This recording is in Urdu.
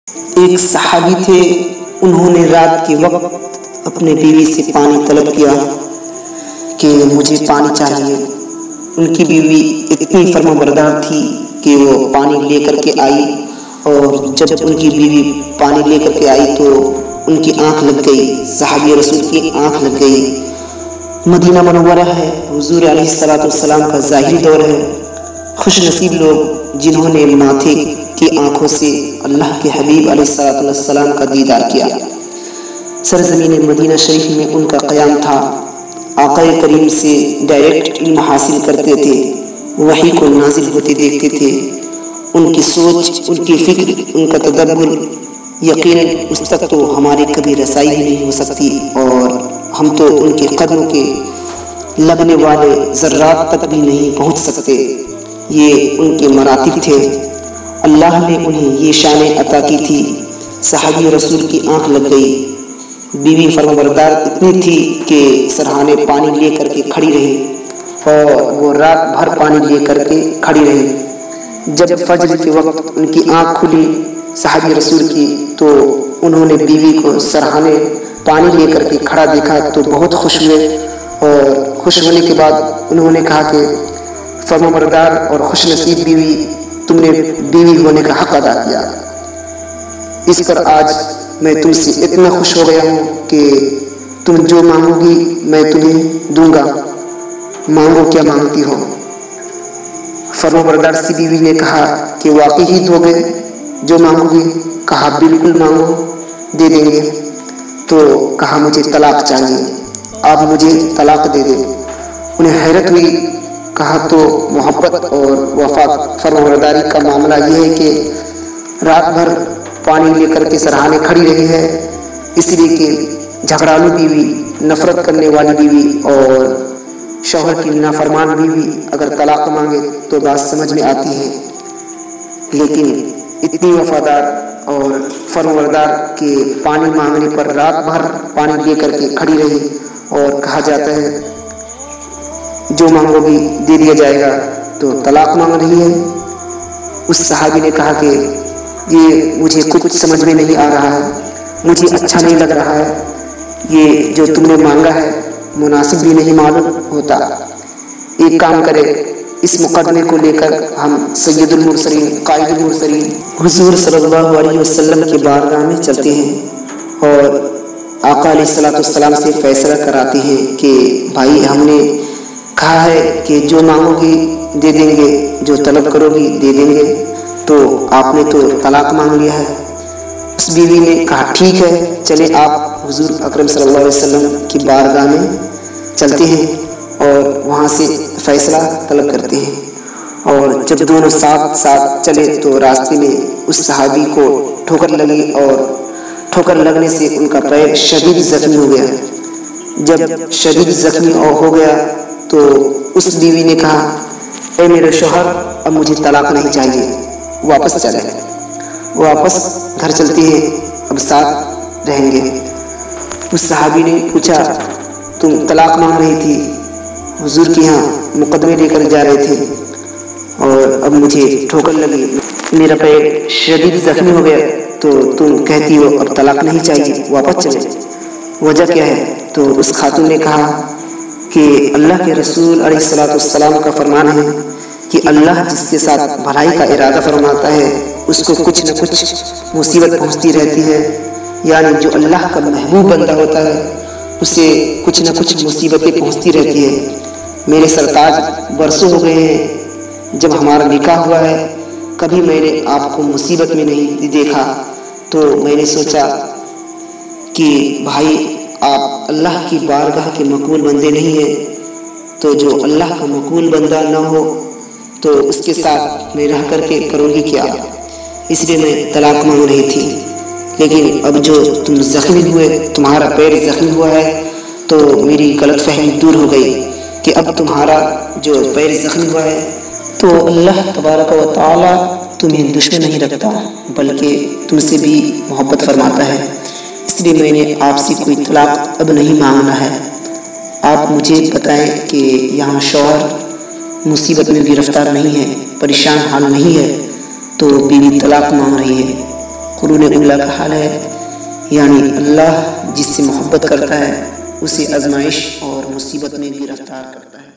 ایک صحابی تھے، انہوں نے رات کے وقت اپنے بیوی سے پانی طلب کیا کہ مجھے پانی چاہیے۔ ان کی بیوی اتنی فرما بردار تھی کہ وہ پانی لے کر کے آئی، اور جب ان کی بیوی پانی لے کر کے آئی تو ان کی آنکھ لگ گئی، صحابی رسول کی آنکھ لگ گئی۔ مدینہ منورہ ہے، حضور علیہ السلام کا ظاہری دور ہے۔ خوش نصیب لوگ جنہوں نے ماتھے کی آنکھوں سے اللہ کے حبیب علیہ السلام کا دیدار کیا۔ سرزمین مدینہ شریف میں ان کا قیام تھا، آقا کریم سے ڈائریکٹ علم حاصل کرتے تھے، وحی کو نازل ہوتے دیکھتے تھے۔ ان کی سوچ، ان کی فکر، ان کا تدبر، یقیناً اس تک تو ہماری کبھی رسائی ہی نہیں ہو سکتی، اور ہم تو ان کے قدموں کے لگنے والے ذرات تک بھی نہیں پہنچ سکتے۔ یہ ان کے مراتب تھے، اللہ نے انہیں یہ شان عطا کی تھی۔ صحابی رسول کی آنکھ لگ گئی، بیوی فرمانبردار اتنی تھی کہ سرہانے پانی لے کر کے کھڑی رہی، اور وہ رات بھر پانی لے کر کے کھڑی رہی۔ جب فجر کے وقت ان کی آنکھ کھلی صحابی رسول کی، تو انہوں نے بیوی کو سرہانے پانی لے کر کے کھڑا دیکھا تو بہت خوش ہوئے، اور خوش ہونے کے بعد انہوں نے کہا کہ فرمانبردار اور خوش نصیب بیوی، تم نے بیوی ہونے کا حق ادا کیا۔ اس پر آج میں تم سے اتنا خوش ہو گیا ہوں کہ تم جو مانگو گی میں تمہیں دوں گا، مانگو کیا مانگتی ہو۔ فرمانبردار سی بیوی نے کہا کہ واقعی ہی دو گے جو مانگو گی؟ کہا بالکل مانگو، دے دیں گے۔ تو کہا مجھے طلاق چاہیے، آپ مجھے طلاق دے دیں۔ انہیں حیرت ہوئی، کہا تو محبت اور وفات فرمانبرداری کا معاملہ یہ ہے کہ رات بھر پانی لے کر کے سرہانے کھڑی رہی ہے، اس لیے کہ جھگڑالو بیوی، نفرت کرنے والی بیوی اور شوہر کی نافرمان بیوی اگر طلاق مانگے تو بات سمجھ میں آتی ہے، لیکن اتنی وفادار اور فرمانبردار کہ پانی مانگنے پر رات بھر پانی لے کر کے کھڑی رہی، اور کہا جاتا ہے جو مانگو گی دے دیا جائے گا، تو طلاق مانگ رہی ہے۔ اس صحابی نے کہا کہ یہ مجھے کچھ سمجھ میں نہیں آ رہا ہے، مجھے اچھا نہیں لگ رہا ہے، یہ جو تم نے مانگا ہے مناسب بھی نہیں معلوم ہوتا۔ ایک کام کرے، اس مقدمے کو لے کر ہم سید المرسلین، قائد المرسلین حضور صلی اللہ علیہ وسلم کے بارگاہ میں چلتے ہیں، اور آقا علیہ السلام سے فیصلہ کراتے ہیں کہ بھائی ہم نے کہا ہے کہ جو مانگو گی دے دیں گے، جو طلب کرو گی دے دیں گے، تو آپ نے تو طلاق مانگ لیا ہے۔ اس بیوی نے کہا ٹھیک ہے، چلے آپ حضور اکرم صلی اللہ علیہ وسلم کی بارگاہ میں چلتے ہیں اور وہاں سے فیصلہ طلب کرتے ہیں۔ اور جب دونوں ساتھ ساتھ چلے تو راستے میں اس صحابی کو ٹھوکر لگی، اور ٹھوکر لگنے سے ان کا پیر شدید زخمی ہو گیا۔ جب شدید زخمی ہو گیا تو اس بیوی نے کہا اے میرے شوہر، اب مجھے طلاق نہیں چاہیے، واپس چلے۔ واپس گھر چلتے ہیں، اب ساتھ رہیں گے۔ اس صحابی نے پوچھا تم طلاق مانگ رہی تھی، حضور کے یہاں مقدمے لے کر جا رہے تھے، اور اب مجھے ٹھوکر لگی، میرا پیر شدید زخمی ہو گیا، تو تم کہتی ہو اب طلاق نہیں چاہیے، واپس چلے، وجہ کیا ہے؟ تو اس خاتون نے کہا کہ اللہ کے رسول علیہ السلام کا فرمان ہے کہ اللہ جس کے ساتھ بھلائی کا ارادہ فرماتا ہے اس کو کچھ نہ کچھ مصیبت پہنچتی رہتی ہے، یعنی جو اللہ کا محبوب بندہ ہوتا ہے اسے کچھ نہ کچھ مصیبتیں پہنچتی رہتی ہے۔ میرے سرتاج برسوں ہو گئے ہیں جب ہمارا نکاح ہوا ہے، کبھی میں نے آپ کو مصیبت میں نہیں دیکھا، تو میں نے سوچا کہ بھائی آپ اللہ کی بارگاہ کے مقبول بندے نہیں ہیں، تو جو اللہ کا مقبول بندہ نہ ہو تو اس کے ساتھ میں رہ کر کے کروں گی کیا، اس لیے میں طلاق مانگ رہی تھی۔ لیکن اب جو تم زخمی ہوئے، تمہارا پیر زخمی ہوا ہے، تو میری غلط فہمی دور ہو گئی کہ اب تمہارا جو پیر زخمی ہوا ہے تو اللہ تبارک و تعالی تمہیں دشمن نہیں رکھتا، بلکہ تم سے بھی محبت فرماتا ہے، اس لیے میں نے آپ سے کوئی طلاق اب نہیں مانگنا ہے۔ آپ مجھے بتائیں کہ یہاں شوہر مصیبت میں گرفتار نہیں ہے، پریشان حال نہیں ہے، تو بیوی طلاق مانگ رہی ہے، قرون اولا کا حال ہے، یعنی اللہ جس سے محبت کرتا ہے اسے آزمائش اور مصیبت میں گرفتار کرتا ہے۔